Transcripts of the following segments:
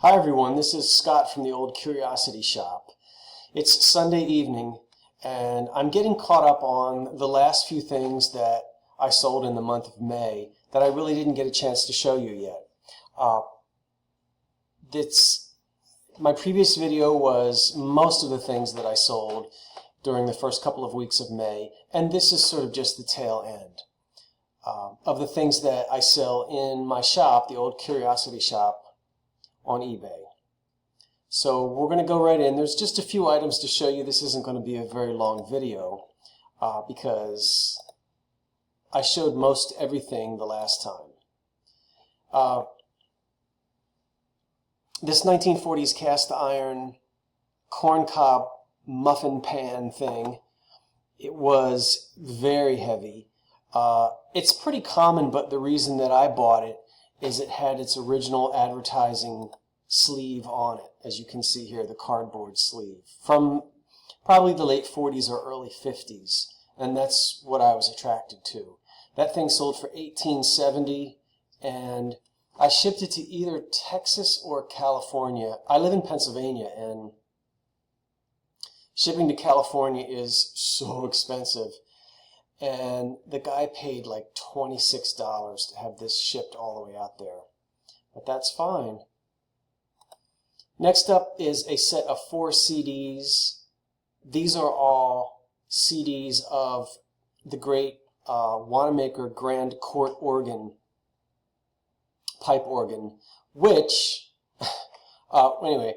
Hi everyone, this is Scott from the Old Curiosity Shop. It's Sunday evening and I'm getting caught up on the last few things that I sold in the month of May that I really didn't get a chance to show you yet. My previous video was most of the things that I sold during the first couple of weeks of May, and this is sort of just the tail end of the things that I sell in my shop, the Old Curiosity Shop, on eBay. So we're going to go right in. There's just a few items to show you. This isn't going to be a very long video because I showed most everything the last time. This 1940s cast iron corncob muffin pan thing, it was very heavy. It's pretty common, but the reason that I bought it is it had its original advertising sleeve on it, as you can see here, the cardboard sleeve, from probably the late 40s or early 50s, and that's what I was attracted to. That thing sold for $18.70, and I shipped it to either Texas or California. I live in Pennsylvania, and shipping to California is so expensive. And the guy paid like $26 to have this shipped all the way out there. But that's fine. Next up is a set of 4 CDs. These are all CDs of the great Wanamaker Grand Court organ, pipe organ, which, anyway,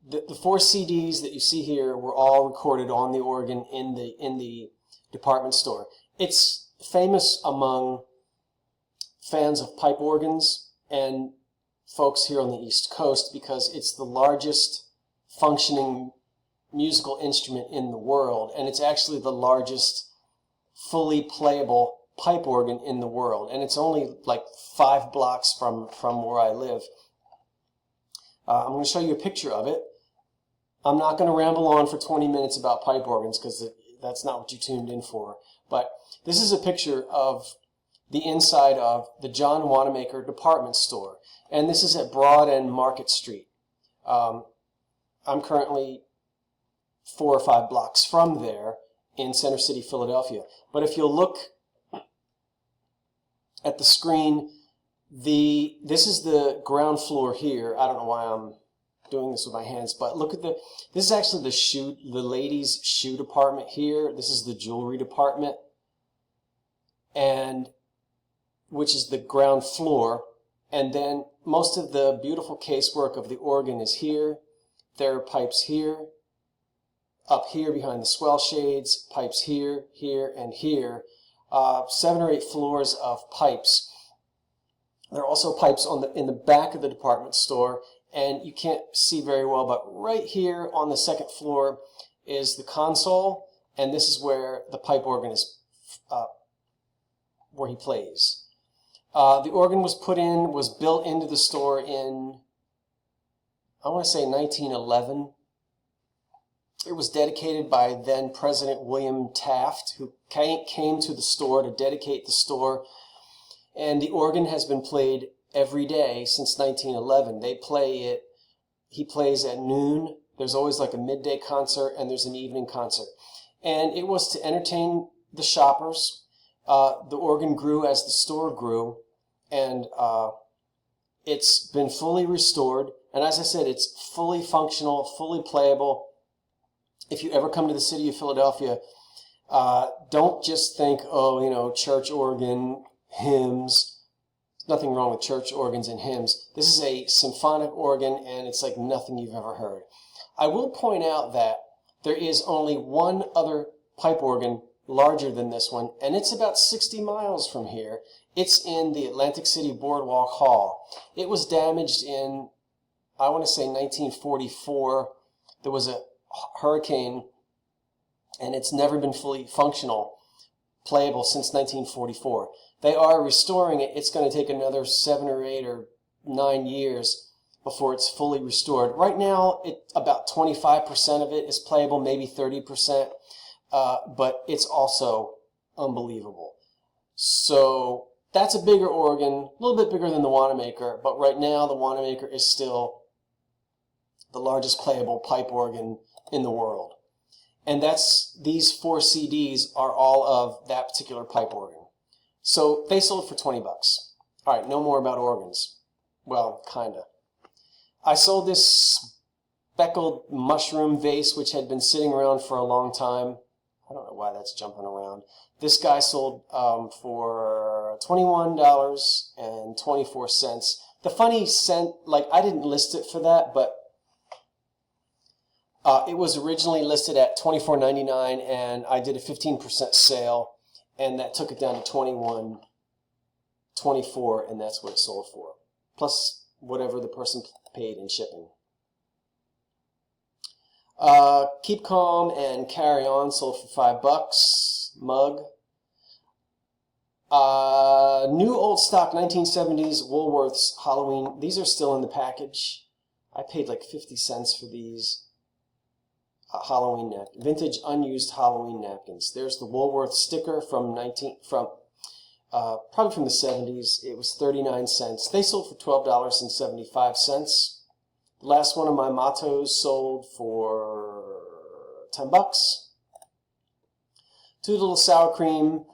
the 4 CDs that you see here were all recorded on the organ in the department store. It's famous among fans of pipe organs and folks here on the East Coast because it's the largest functioning musical instrument in the world, and it's actually the largest fully playable pipe organ in the world, and it's only like 5 blocks from where I live. I'm going to show you a picture of it. I'm not going to ramble on for 20 minutes about pipe organs because that's not what you tuned in for. But this is a picture of the inside of the John Wanamaker department store. And this is at Broad and Market Street. I'm currently 4 or 5 blocks from there in Center City, Philadelphia. But if you'll look at the screen, this is the ground floor here. I don't know why I'm doing this with my hands, but look at this is actually the ladies' shoe department here. This is the jewelry department, and which is the ground floor. And then most of the beautiful casework of the organ is here. There are pipes here, up here behind the swell shades, pipes here, here, and here. 7 or 8 floors of pipes. There are also pipes in the back of the department store, and you can't see very well, but right here on the 2nd floor is the console, and this is where the pipe organ is, where he plays. The organ was built into the store in, I want to say 1911. It was dedicated by then President William Taft, who came to the store to dedicate the store, and the organ has been played every day since 1911. They play it, he plays at noon. There's always like a midday concert and there's an evening concert. And it was to entertain the shoppers. The organ grew as the store grew, and it's been fully restored. And as I said, it's fully functional, fully playable. If you ever come to the city of Philadelphia, don't just think, oh, you know, church organ, hymns. Nothing wrong with church organs and hymns. This is a symphonic organ, and it's like nothing you've ever heard. I will point out that there is only one other pipe organ larger than this one, and it's about 60 miles from here. It's in the Atlantic City Boardwalk Hall. It was damaged in, I want to say 1944. There was a hurricane, and it's never been fully functional, playable since 1944. They are restoring it. It's going to take another 7 or 8 or 9 years before it's fully restored. Right now, about 25% of it is playable, maybe 30%, but it's also unbelievable. So that's a bigger organ, a little bit bigger than the Wanamaker, but right now the Wanamaker is still the largest playable pipe organ in the world. And these 4 CDs are all of that particular pipe organ. So they sold for 20 bucks. All right, no more about organs. Well, kinda. I sold this speckled mushroom vase, which had been sitting around for a long time. I don't know why that's jumping around. This guy sold for $21.24. The funny cent, like, I didn't list it for that, but it was originally listed at $24.99, and I did a 15% sale, and that took it down to $21.24, and that's what it sold for, plus whatever the person paid in shipping. Keep Calm and Carry On sold for 5 bucks. Mug. New old stock 1970s Woolworths Halloween. These are still in the package. I paid like 50 cents for these. Halloween napkins. Vintage unused Halloween napkins. There's the Woolworth sticker from probably from the 70s. It was 39 cents. They sold for $12.75. The last one of my mottos sold for 10 bucks. 2 little sour cream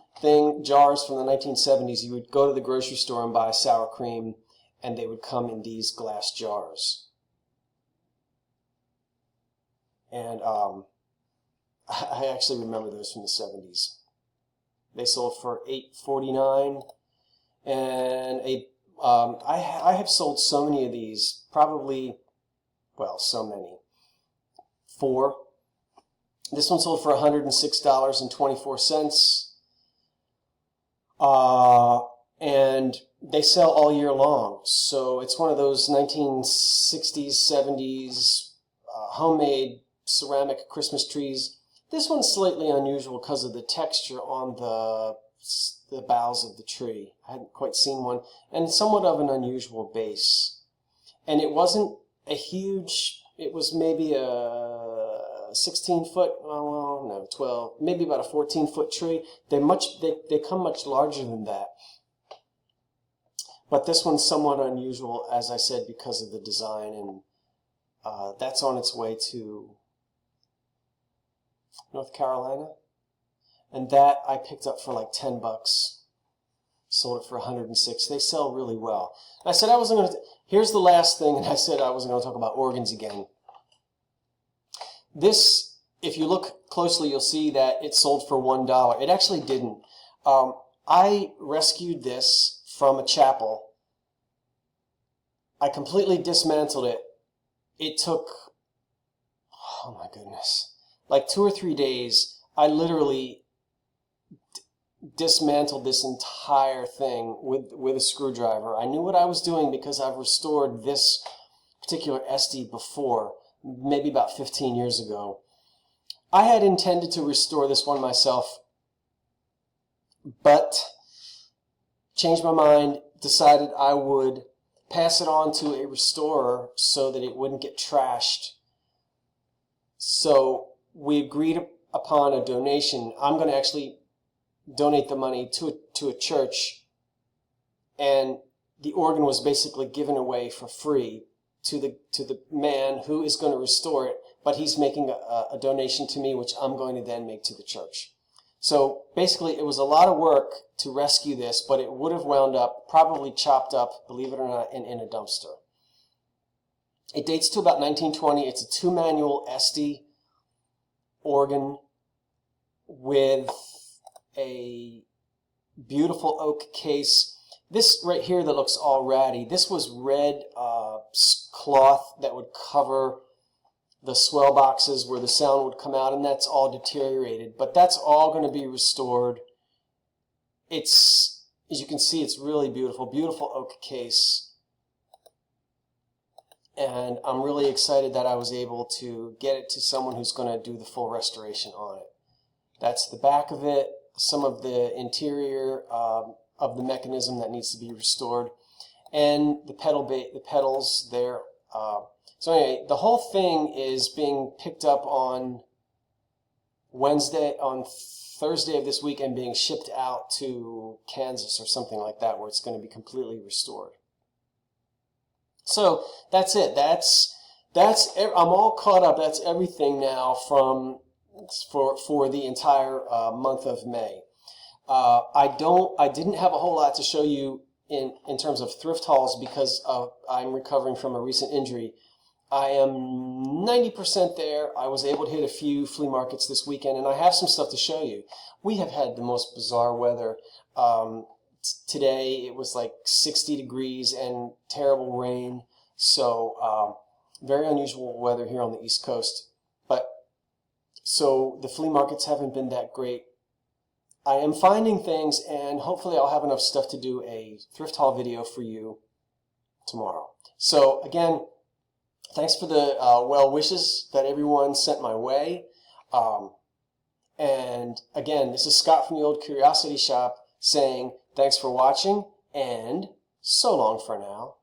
jars from the 1970s. You would go to the grocery store and buy sour cream, and they would come in these glass jars. And I actually remember those from the 70s. They sold for $8.49, and I have sold so many of these, probably, well, so many. 4. This one sold for $106.24. And they sell all year long. So it's one of those 1960s, 70s homemade ceramic Christmas trees. This one's slightly unusual because of the texture on the boughs of the tree. I hadn't quite seen one. And somewhat of an unusual base. And it wasn't a huge, it was maybe a 16-foot, well, no, 12, maybe about a 14-foot tree. They come much larger than that. But this one's somewhat unusual, as I said, because of the design, and that's on its way to North Carolina. And that I picked up for like 10 bucks. Sold it for 106. They sell really well. And I said I wasn't going to, here's the last thing, and I said I wasn't going to talk about organs again. This, if you look closely, you'll see that it sold for $1. It actually didn't. I rescued this from a chapel. I completely dismantled it. It took, oh my goodness, like 2 or 3 days. I literally dismantled this entire thing with a screwdriver. I knew what I was doing because I've restored this particular Esty before, maybe about 15 years ago. I had intended to restore this one myself, but changed my mind, decided I would pass it on to a restorer so that it wouldn't get trashed. So we agreed upon a donation. I'm going to actually donate the money to a church, and the organ was basically given away for free to the man who is going to restore it, but he's making a donation to me, which I'm going to then make to the church. So basically it was a lot of work to rescue this, but it would have wound up probably chopped up, believe it or not, in a dumpster. It dates to about 1920. It's a 2-manual Esty organ with a beautiful oak case. This right here that looks all ratty, this was red cloth that would cover the swell boxes where the sound would come out, and that's all deteriorated. But that's all going to be restored. It's, as you can see, it's really beautiful. Beautiful oak case. And I'm really excited that I was able to get it to someone who's going to do the full restoration on it. That's the back of it, some of the interior of the mechanism that needs to be restored, and the pedals there. So anyway, the whole thing is being picked up on Thursday of this week and being shipped out to Kansas or something like that, where it's going to be completely restored. So that's it. That's I'm all caught up. That's everything now for the entire month of May. I didn't have a whole lot to show you in terms of thrift hauls because I'm recovering from a recent injury. I am 90% there. I was able to hit a few flea markets this weekend, and I have some stuff to show you. We have had the most bizarre weather. Today it was like 60 degrees and terrible rain, so very unusual weather here on the East Coast. But so the flea markets haven't been that great. I am finding things, and hopefully I'll have enough stuff to do a thrift haul video for you tomorrow. So again, thanks for the well wishes that everyone sent my way. And again, this is Scott from the Old Curiosity Shop saying thanks for watching, and so long for now.